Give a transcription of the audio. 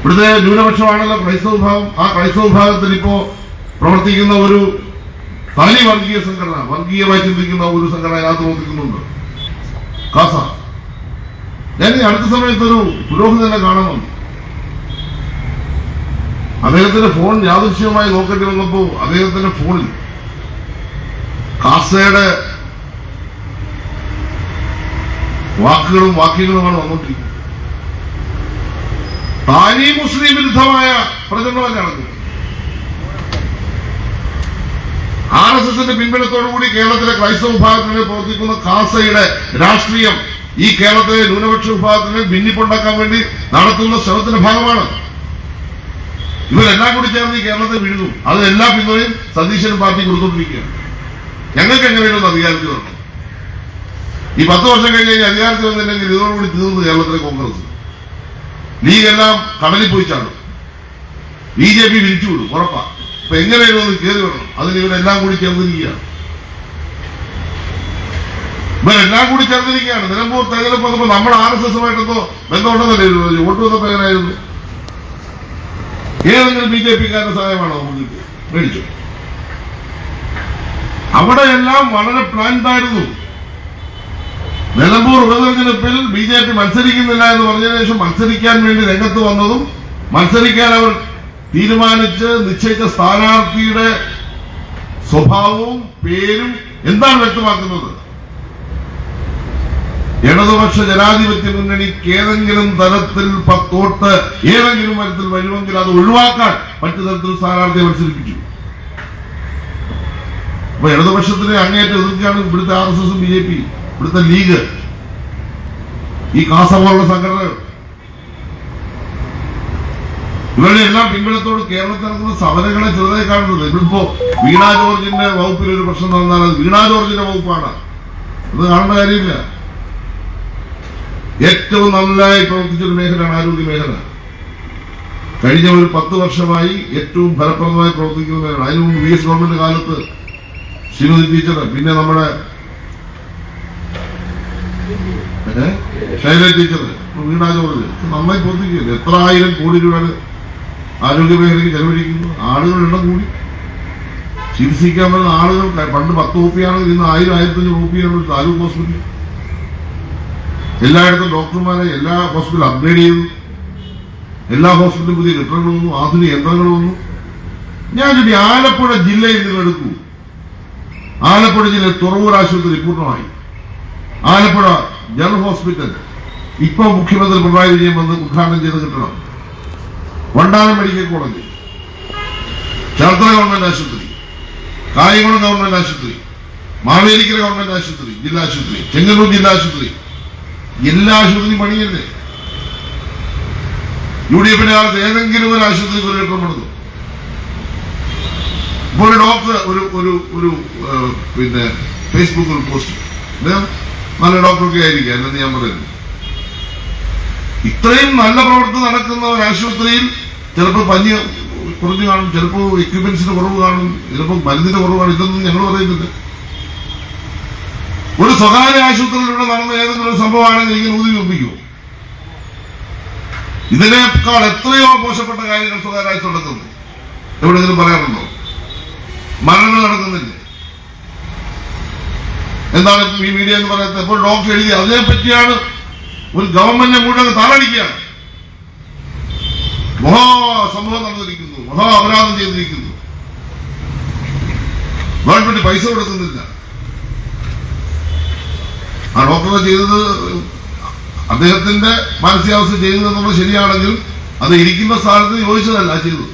ഇവിടുത്തെ ന്യൂനപക്ഷമാണല്ലോ ക്രൈസ്തവ വിഭാഗം. ആ ക്രൈസ്തവ വിഭാഗത്തിൽ ഇപ്പോ പ്രവർത്തിക്കുന്ന ഒരു തനി വർഗീയ സംഘടന, വർഗീയമായി ചിന്തിക്കുന്ന ഒരു സംഘടന അതിനകത്ത് പ്രവർത്തിക്കുന്നുണ്ട്, കാസ. ഞാൻ ഈ അടുത്ത സമയത്തൊരു പുരോഹിതനെ കാണണം. അദ്ദേഹത്തിന്റെ ഫോൺ യാദൃശ്യമായി നോക്കേണ്ടി വന്നപ്പോ അദ്ദേഹത്തിന്റെ ഫോണിൽ കാസയുടെ വാക്കുകളും വാക്യങ്ങളുമാണ് വന്നുകൊണ്ടിരിക്കുന്നത്. താനി മുസ്ലിം വിരുദ്ധമായ പ്രചരണമല്ല നടക്കുന്നത്. RSSന്റെ പിൻബലത്തോടുകൂടി കേരളത്തിലെ ക്രൈസ്തവ വിഭാഗത്തിന് പ്രവർത്തിക്കുന്ന കാസയുടെ രാഷ്ട്രീയം ഈ കേരളത്തിലെ ന്യൂനപക്ഷ വിഭാഗത്തിന് ഭിന്നിപ്പുണ്ടാക്കാൻ വേണ്ടി നടത്തുന്ന ശ്രമത്തിന്റെ ഭാഗമാണ്. ഇവരെല്ലാം കൂടി ചേർന്ന് ഈ കേരളത്തെ വിഴുങ്ങും. അത് എല്ലാ പിന്തുണയും സതീശൻ പാർട്ടി കൊടുത്തുകൊണ്ടിരിക്കുകയാണ്. ഞങ്ങൾക്ക് എങ്ങനെയും അധികാരത്തിൽ വരണം. ഈ 10 വർഷം കഴിഞ്ഞ് അധികാരത്തിൽ വന്നില്ലെങ്കിൽ ഇതോടുകൂടി തീർന്നു കേരളത്തിലെ കോൺഗ്രസ്. ലീഗ് എല്ലാം കടലിൽ പോയി ചാടും, BJP വിരിച്ചുവിടും, ഉറപ്പാ. അപ്പൊ എങ്ങനെയും ഒന്ന് കയറി വരണം. അതിന് ഇവരെല്ലാം കൂടി ചേർന്നിരിക്കുകയാണ്. ഇവരെല്ലാം കൂടി ചേർന്നിരിക്കുകയാണ്. നിലമ്പൂർ തെരഞ്ഞെടുപ്പ് വന്നപ്പോ നമ്മുടെ RSSമായിട്ടെന്തോ ബന്ധമുണ്ടെന്നല്ലേ വോട്ട് വന്നപ്പോ എങ്ങനെയായിരുന്നു? ഏതെങ്കിലും BJPക്കാരുടെ സഹായമാണോ നമുക്ക് മേടിച്ചു? അവിടെയെല്ലാം വളരെ പ്ലാൻഡായിരുന്നു. നിലമ്പൂർ ഉപതെരഞ്ഞെടുപ്പിൽ BJP മത്സരിക്കുന്നില്ല എന്ന് പറഞ്ഞതിനു ശേഷം മത്സരിക്കാൻ വേണ്ടി രംഗത്ത് വന്നതും മത്സരിക്കാൻ അവർ തീരുമാനിച്ച് നിശ്ചയിച്ച സ്ഥാനാർത്ഥിയുടെ സ്വഭാവവും പേരും എന്താണ് വ്യക്തമാക്കുന്നത്? ഇടതുപക്ഷ ജനാധിപത്യ മുന്നണിക്ക് ഏതെങ്കിലും തരത്തിൽ 10 വോട്ട് ഏതെങ്കിലും തരത്തിൽ വരുമെങ്കിൽ അത് ഒഴിവാക്കാൻ മറ്റു തരത്തിൽ സ്ഥാനാർത്ഥിയെ മത്സരിപ്പിച്ചു. അപ്പൊ ഇടതുപക്ഷത്തിനെ അങ്ങേറ്റം എതിർക്കുകയാണ് ഇവിടുത്തെ RSSും BJP, ഇവിടുത്തെ ലീഗ്, ഈ കാസ പോലുള്ള സംഘടനകൾ. ഇവരുടെ എല്ലാം പിൻബലത്തോട് കേരളത്തിൽ നടക്കുന്ന സമരങ്ങളെ ചെറുതായി കാണുന്നത്. ഇവിടിപ്പോ വീണ ജോർജിന്റെ വകുപ്പിൽ ഒരു പ്രശ്നം നടന്നാൽ അത് വീണ ജോർജിന്റെ വകുപ്പാണ്. അത് കാണേണ്ട കാര്യമില്ല. ഏറ്റവും നന്നായി പ്രവർത്തിച്ചൊരു മേഖലയാണ് ആരോഗ്യ മേഖല. കഴിഞ്ഞ ഒരു 10 വർഷമായി ഏറ്റവും ഫലപ്രദമായി പ്രവർത്തിക്കുന്ന മേഖല. അതിനു മുമ്പ് VS ഗവൺമെന്റ് കാലത്ത് ശ്രീമതി ടീച്ചർ, പിന്നെ നമ്മുടെ ശൈല ടീച്ചർ, വീണ ജോർജ് നന്നായി പ്രവർത്തിക്കുന്നത്. എത്ര 1000 കോടി രൂപയാണ് ആരോഗ്യ മേഖലയ്ക്ക് ചെലവഴിക്കുന്നു. ആളുകളുടെ എണ്ണം കൂടി, ചികിത്സിക്കാൻ പറ്റുന്ന ആളുകൾ പണ്ട് 10 രൂപയാണെങ്കിൽ ഇന്ന് 1000-1500 രൂപയാണ് ഒരു താലൂക്ക് ഹോസ്പിറ്റൽ. എല്ലായിടത്തും ഡോക്ടർമാരെ എല്ലാ ഹോസ്പിറ്റലും അപ്ഗ്രേഡ് ചെയ്തു. എല്ലാ ഹോസ്പിറ്റലും പുതിയ കെട്ടിടങ്ങൾ വന്നു, ആധുനിക യന്ത്രങ്ങൾ വന്നു. ഞാൻ ചൂണ്ടി ആലപ്പുഴ ജില്ലയിൽ നിങ്ങൾ എടുക്കൂ. ആലപ്പുഴ ജില്ലയിൽ തുറവൂർ ആശുപത്രി പൂർണ്ണമായി. ആലപ്പുഴ ജനറൽ ഹോസ്പിറ്റൽ ഇപ്പൊ മുഖ്യമന്ത്രി പിണറായി വിജയൻ വന്ന് ഉദ്ഘാടനം ചെയ്ത കെട്ടിടം. Vandanam medical college, Cherthala government ആശുപത്രി, കായംകുളം ഗവൺമെന്റ് ആശുപത്രി, മാവേലിക്കര ഗവൺമെന്റ് ആശുപത്രി, ജില്ലാ ആശുപത്രി, ചെങ്ങന്നൂർ ജില്ലാ ആശുപത്രി, എല്ലാ ആശുപത്രിയും പണിയല്ലേ? UDFന്റെ കാലത്ത് ഏതെങ്കിലും ഒരു ആശുപത്രിക്ക് ഒരു കെട്ടിടം പണിതു? ഇപ്പോൾ ഒരു ഡോക്ടർ ഒരു പിന്നെ ഫേസ്ബുക്കിൽ ഒരു പോസ്റ്റ്, അദ്ദേഹം നല്ല ഡോക്ടറൊക്കെ ആയിരിക്കാം, അല്ലെന്ന് ഞാൻ പറയുന്നു. ഇത്രയും നല്ല പ്രവർത്തനം നടക്കുന്ന ഒരു ആശുപത്രിയിൽ ചിലപ്പോൾ പനി കുറഞ്ഞു കാണും, ചിലപ്പോൾ എക്യുപ്മെന്റ്സിന്റെ കുറവ് കാണും, ചിലപ്പോൾ മരുന്നിന്റെ കുറവ് കാണും. ഇതൊന്നും ഞങ്ങൾ പറയുന്നില്ല. ഒരു സ്വകാര്യ ആശുപത്രിയിലൂടെ നടന്ന ഏതെങ്കിലും സംഭവമാണെങ്കിൽ ഇങ്ങനെ ഊതി ഒപ്പിക്കുമോ? ഇതിനേക്കാൾ എത്രയോ മോശപ്പെട്ട കാര്യങ്ങൾ സ്വകാര്യ ആശുപത്രി നടക്കുന്നു. എവിടെയെങ്കിലും പറയാറുണ്ടോ? മരണങ്ങൾ നടക്കുന്നില്ലേ? എന്താണ് ഈ മീഡിയ എന്ന് പറയുന്നത്? ഇപ്പോൾ ഡോക്ടർ എഴുതി അതിനെപ്പറ്റിയാണ് ഒരു ഗവൺമെന്റിനെ മുഴുവൻ താറടിക്കുകയാണ്. സംഭവം നടന്നിരിക്കുന്നു, അപരാധം ചെയ്തിരിക്കുന്നു, ഗവൺമെന്റ് പൈസ കൊടുക്കുന്നില്ല. ആ ഡോക്ടറെ ചെയ്തത് അദ്ദേഹത്തിന്റെ മാനസികാവസ്ഥ ചെയ്തതെന്നുള്ളത് ശരിയാണെങ്കിൽ അത് ഇരിക്കുന്ന സ്ഥാനത്ത് യോജിച്ചതല്ല ചെയ്തത്.